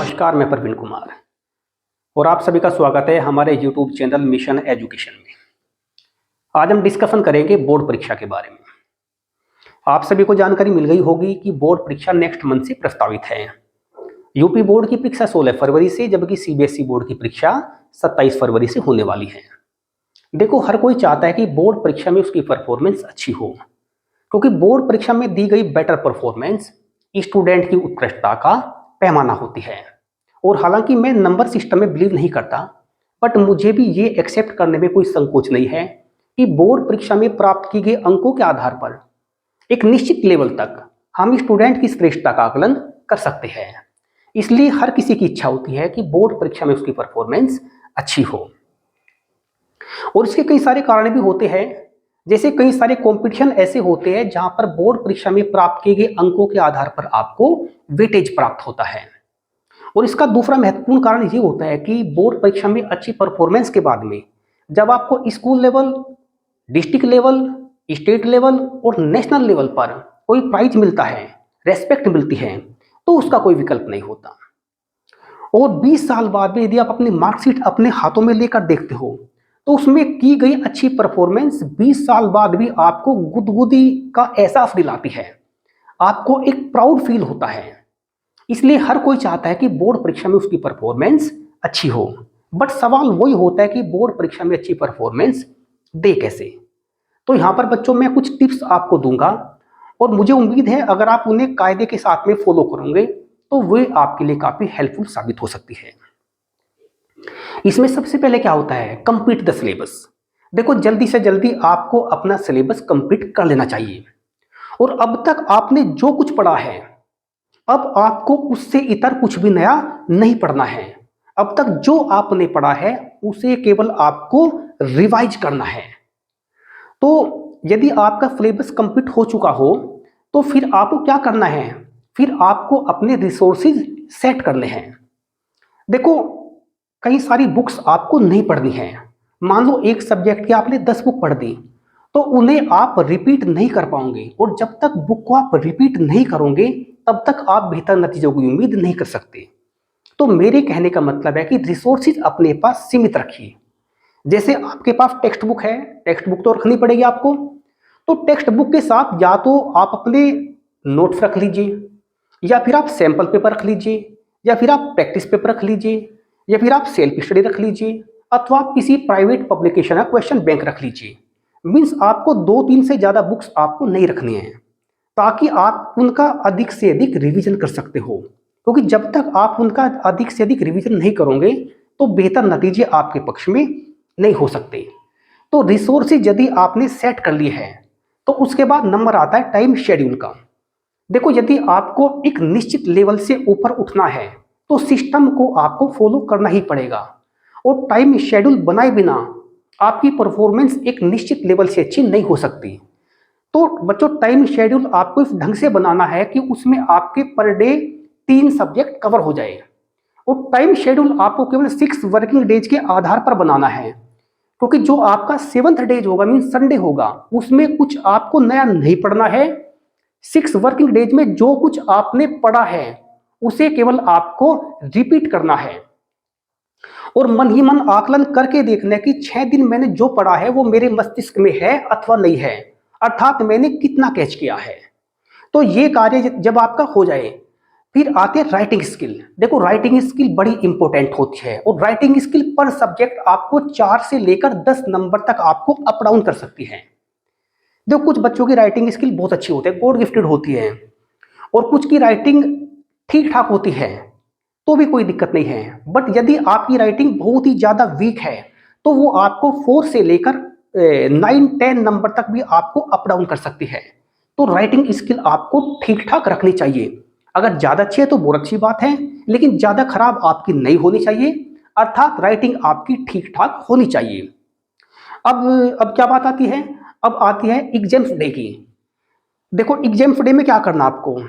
नमस्कार, मैं प्रवीण कुमार और आप सभी का स्वागत है हमारे यूट्यूब चैनल मिशन एजुकेशन में। आज हम डिस्कशन करेंगे बोर्ड परीक्षा के बारे में। आप सभी को जानकारी मिल गई होगी कि बोर्ड परीक्षा नेक्स्ट मंथ से प्रस्तावित है। यूपी बोर्ड की परीक्षा 16 फरवरी से, जबकि सीबीएसई बोर्ड की परीक्षा 27 फरवरी से होने वाली है। देखो, हर कोई चाहता है कि बोर्ड परीक्षा में उसकी परफॉर्मेंस अच्छी हो, क्योंकि बोर्ड परीक्षा में दी गई बेटर परफॉर्मेंस स्टूडेंट की उत्कृष्टता का पैमाना होती है। और हालांकि मैं नंबर सिस्टम में बिलीव नहीं करता, बट मुझे भी ये एक्सेप्ट करने में कोई संकोच नहीं है कि बोर्ड परीक्षा में प्राप्त की गई अंकों के आधार पर एक निश्चित लेवल तक हम स्टूडेंट की श्रेष्ठता का आकलन कर सकते हैं। इसलिए हर किसी की इच्छा होती है कि बोर्ड परीक्षा में उसकी परफॉर्मेंस अच्छी हो। और इसके कई सारे कारण भी होते हैं, जैसे कई सारे कंपटीशन ऐसे होते हैं जहां पर बोर्ड परीक्षा में प्राप्त किए गए अंकों के आधार पर आपको वेटेज प्राप्त होता है। और इसका दूसरा महत्वपूर्ण कारण ये होता है कि बोर्ड परीक्षा में अच्छी परफॉर्मेंस के बाद में जब आपको school level, district level, state level और नेशनल लेवल पर कोई प्राइज मिलता है, रेस्पेक्ट मिलती है, तो उसका कोई विकल्प नहीं होता। और 20 साल बाद में यदि आप अपनी मार्कशीट अपने हाथों में लेकर देखते हो तो उसमें की गई अच्छी परफॉर्मेंस 20 साल बाद भी आपको गुदगुदी का एहसास दिलाती है, आपको एक प्राउड फील होता है। इसलिए हर कोई चाहता है कि बोर्ड परीक्षा में उसकी परफॉर्मेंस अच्छी हो, बट सवाल वही होता है कि बोर्ड परीक्षा में अच्छी परफॉर्मेंस दे कैसे। तो यहाँ पर बच्चों मैं कुछ टिप्स आपको दूंगा और मुझे उम्मीद है अगर आप उन्हें कायदे के साथ में फॉलो करोगे तो वे आपके लिए काफी हेल्पफुल साबित हो सकती है। इसमें सबसे पहले क्या होता है, कंप्लीट द सिलेबस। देखो, जल्दी से जल्दी आपको अपना सिलेबस कंप्लीट कर लेना चाहिए। और अब तक आपने जो कुछ पढ़ा है, अब आपको उससे इतर कुछ भी नया नहीं पढ़ना है। अब तक जो आपने पढ़ा है उसे केवल आपको रिवाइज करना है। तो यदि आपका सिलेबस कंप्लीट हो चुका हो तो फिर आपको क्या करना है, फिर आपको अपने रिसोर्सेज सेट करने हैं। देखो, कई सारी बुक्स आपको नहीं पढ़नी है। मान लो एक सब्जेक्ट की आपने 10 बुक पढ़ दी, तो उन्हें आप रिपीट नहीं कर पाओगे। और जब तक बुक को आप रिपीट नहीं करोगे तब तक आप बेहतर नतीजों की उम्मीद नहीं कर सकते। तो मेरे कहने का मतलब है कि रिसोर्सेज अपने पास सीमित रखिए। जैसे आपके पास टेक्स्ट बुक है, टेक्स्ट बुक तो रखनी पड़ेगी आपको। तो टेक्स्ट बुक के साथ या तो आप अपने नोट्स रख लीजिए, या फिर आप सैंपल पेपर रख लीजिए, या फिर आप प्रैक्टिस पेपर रख लीजिए, या फिर आप सेल्फ स्टडी रख लीजिए, अथवा आप किसी प्राइवेट पब्लिकेशन या क्वेश्चन बैंक रख लीजिए। मीन्स आपको 2-3 से ज्यादा बुक्स आपको नहीं रखनी है, ताकि आप उनका अधिक से अधिक रिवीजन कर सकते हो। क्योंकि जब तक आप उनका अधिक से अधिक रिवीजन नहीं करोगे तो बेहतर नतीजे आपके पक्ष में नहीं हो सकते। तो रिसोर्सेज यदि आपने सेट कर लिए हैं तो उसके बाद नंबर आता है टाइम शेड्यूल का। देखो, यदि आपको एक निश्चित लेवल से ऊपर उठना है तो सिस्टम को आपको फॉलो करना ही पड़ेगा। और टाइम शेड्यूल बनाए बिना आपकी परफॉर्मेंस एक निश्चित लेवल से अच्छी नहीं हो सकती। तो बच्चों, टाइम शेड्यूल आपको इस ढंग से बनाना है कि उसमें आपके पर डे 3 सब्जेक्ट कवर हो जाए। और टाइम शेड्यूल आपको केवल 6 वर्किंग डेज के आधार पर बनाना है, क्योंकि जो आपका 7th डेज होगा, मीन संडे होगा, उसमें कुछ आपको नया नहीं पढ़ना है। 6 वर्किंग डेज में जो कुछ आपने पढ़ा है उसे केवल आपको रिपीट करना है। और मन ही मन आकलन करके देखना कि 6 दिन मैंने जो पढ़ा है वो मेरे मस्तिष्क में है अथवा नहीं है, अर्थात मैंने कितना कैच किया है। तो ये कार्य जब आपका हो जाए, फिर आते हैं राइटिंग स्किल। देखो, राइटिंग स्किल बड़ी इंपॉर्टेंट होती है और राइटिंग स्किल पर सब्जेक्ट आपको 4 से लेकर 10 नंबर तक आपको अप डाउन कर सकती है। देखो, कुछ बच्चों की राइटिंग स्किल बहुत अच्छी होती है, गॉड गिफ्टेड होती है, और कुछ की राइटिंग ठीक ठाक होती है, तो भी कोई दिक्कत नहीं है। बट यदि आपकी राइटिंग बहुत ही ज्यादा वीक है तो वो आपको 4 से लेकर 9-10 नंबर तक भी आपको अप डाउन कर सकती है। तो राइटिंग स्किल आपको ठीक ठाक रखनी चाहिए। अगर ज्यादा अच्छी है तो बहुत अच्छी बात है, लेकिन ज्यादा खराब आपकी नहीं होनी चाहिए, अर्थात राइटिंग आपकी ठीक ठाक होनी चाहिए। अब क्या बात आती है, अब आती है एग्जाम्स डे की। देखो, एग्जाम्स डे में क्या करना आपको,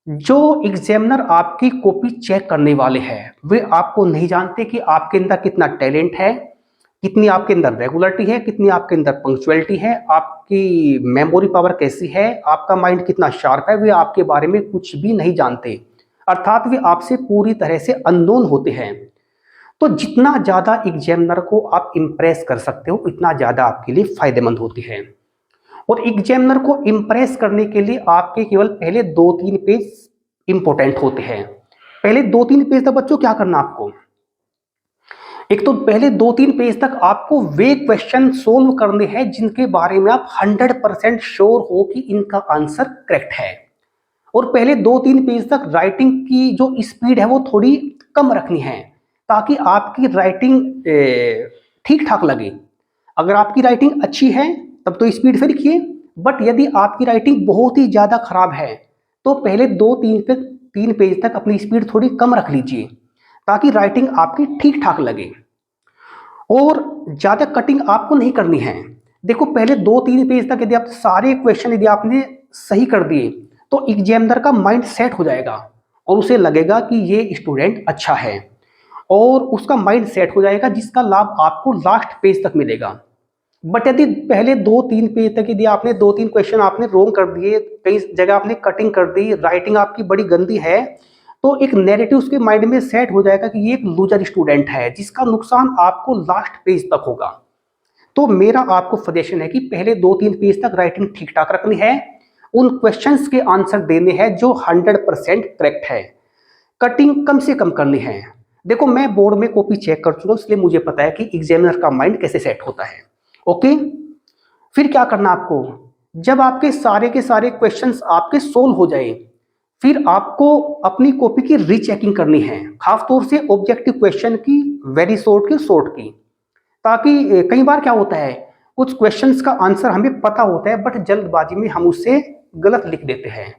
जो एग्जामिनर आपकी कॉपी चेक करने वाले हैं वे आपको नहीं जानते कि आपके अंदर कितना टैलेंट है, कितनी आपके अंदर रेगुलरिटी है, कितनी आपके अंदर पंक्चुअलिटी है, आपकी मेमोरी पावर कैसी है, आपका माइंड कितना शार्प है, वे आपके बारे में कुछ भी नहीं जानते। अर्थात वे आपसे पूरी तरह से अननोन होते हैं। तो जितना ज़्यादा एग्जामिनर को आप इम्प्रेस कर सकते हो उतना ज़्यादा आपके लिए फायदेमंद होती है। और एग्जामिनर को इम्प्रेस करने के लिए आपके केवल पहले 2-3 पेज इंपॉर्टेंट होते हैं। पहले 2-3 पेज तक बच्चों क्या करना आपको, एक तो पहले 2-3 पेज तक आपको वे क्वेश्चन सोल्व करने हैं जिनके बारे में आप 100% श्योर हो कि इनका आंसर करेक्ट है। और पहले 2-3 पेज तक राइटिंग की जो स्पीड है वो थोड़ी कम रखनी है ताकि आपकी राइटिंग ठीक ठाक लगे। अगर आपकी राइटिंग अच्छी है तब तो स्पीड से लिखिए, बट यदि आपकी राइटिंग बहुत ही ज़्यादा खराब है तो पहले 2-3 पेज तक अपनी स्पीड थोड़ी कम रख लीजिए ताकि राइटिंग आपकी ठीक ठाक लगे। और ज़्यादा कटिंग आपको नहीं करनी है। देखो पहले 2-3 पेज तक यदि आप सारे क्वेश्चन यदि आपने सही कर दिए तो एग्जामिनर का माइंड सेट हो जाएगा और उसे लगेगा कि ये स्टूडेंट अच्छा है और उसका माइंड सेट हो जाएगा जिसका लाभ आपको लास्ट पेज तक मिलेगा। बट यदि पहले 2-3 पेज तक यदि आपने 2-3 क्वेश्चन आपने रोंग कर दिए, कई जगह आपने कटिंग कर दी, राइटिंग आपकी बड़ी गंदी है, तो एक नैरेटिव उसके माइंड में सेट हो जाएगा कि ये एक लूजर स्टूडेंट है जिसका नुकसान आपको लास्ट पेज तक होगा। तो मेरा आपको सजेशन है कि पहले 2-3 पेज तक राइटिंग ठीक ठाक रखनी है, उन क्वेश्चंस के आंसर देने हैं जो 100% करेक्ट है, कटिंग कम से कम करनी है। देखो मैं बोर्ड में कॉपी चेक कर चुका हूं इसलिए मुझे पता है कि एग्जामिनर का माइंड कैसे सेट होता है। ओके, फिर क्या करना आपको, जब आपके सारे के सारे क्वेश्चंस आपके सोल्व हो जाए फिर आपको अपनी कॉपी की रीचेकिंग करनी है, खासतौर से ऑब्जेक्टिव क्वेश्चन की, वेरी शॉर्ट की, ताकि कई बार क्या होता है कुछ क्वेश्चंस का आंसर हमें पता होता है बट जल्दबाजी में हम उससे गलत लिख देते हैं।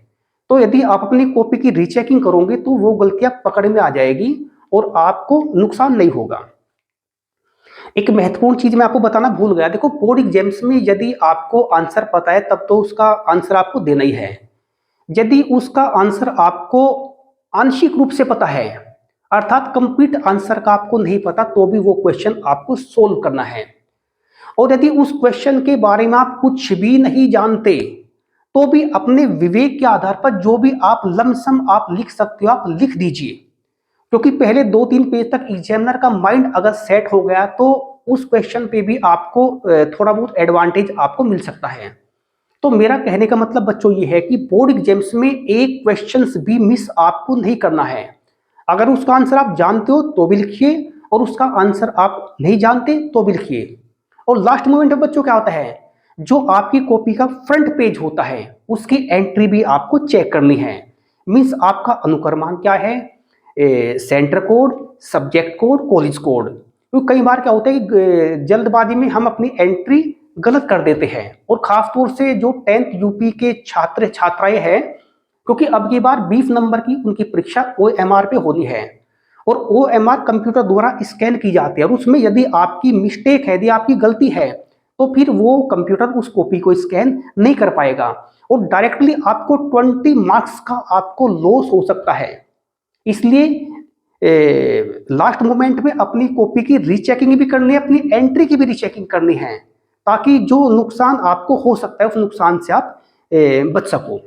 तो यदि आप अपनी कॉपी की रीचेकिंग करोगे तो वो गलतियां पकड़ में आ जाएगी और आपको नुकसान नहीं होगा। एक महत्वपूर्ण चीज मैं आपको बताना भूल गया, देखो बोर्ड एग्जाम्स में यदि आपको आंसर पता है तब तो उसका आंसर आपको देना ही है। यदि उसका आंसर आपको आंशिक रूप से पता है अर्थात कंप्लीट आंसर का आपको नहीं पता तो भी वो क्वेश्चन आपको सोल्व करना है। और यदि उस क्वेश्चन के बारे में आप कुछ भी नहीं जानते तो भी अपने विवेक के आधार पर जो भी आप लमसम आप लिख सकते हो आप लिख दीजिए, क्योंकि पहले 2-3 पेज तक एग्जामिनर का माइंड अगर सेट हो गया तो उस क्वेश्चन पे भी आपको थोड़ा बहुत एडवांटेज आपको मिल सकता है। तो मेरा कहने का मतलब बच्चों ये है कि बोर्ड एग्जाम्स में एक क्वेश्चन भी मिस आपको नहीं करना है। अगर उसका आंसर आप जानते हो तो भी लिखिए और उसका आंसर आप नहीं जानते तो भी लिखिए। और लास्ट मोमेंट में बच्चों क्या होता है, जो आपकी कॉपी का फ्रंट पेज होता है उसकी एंट्री भी आपको चेक करनी है। मीन्स आपका अनुक्रमांक क्या है, centre code, subject code, college code. क्योंकि कई बार क्या होता है कि जल्दबाजी में हम अपनी एंट्री गलत कर देते हैं और खासतौर से जो 10th यूपी के छात्र छात्राएं हैं, क्योंकि अब की बार 20 नंबर की उनकी परीक्षा OMR पे होनी है और OMR कंप्यूटर द्वारा स्कैन की जाती है और उसमें यदि आपकी मिस्टेक है, यदि आपकी गलती है तो फिर वो कंप्यूटर उस कॉपी को स्कैन नहीं कर पाएगा और डायरेक्टली आपको 20 मार्क्स का आपको लॉस हो सकता है। इसलिए लास्ट मोमेंट में अपनी कॉपी की रीचेकिंग भी करनी है, अपनी एंट्री की भी रीचेकिंग करनी है ताकि जो नुकसान आपको हो सकता है उस नुकसान से आप बच सको।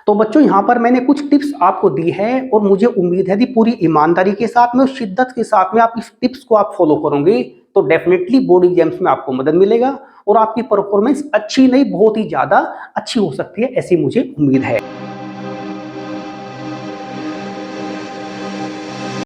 तो बच्चों यहाँ पर मैंने कुछ टिप्स आपको दी है और मुझे उम्मीद है कि पूरी ईमानदारी के साथ में और शिद्दत के साथ में आप इस टिप्स को आप फॉलो करोगे तो डेफिनेटली बोर्ड एग्जाम्स में आपको मदद मिलेगा और आपकी परफॉर्मेंस अच्छी नहीं बहुत ही ज्यादा अच्छी हो सकती है, ऐसी मुझे उम्मीद है।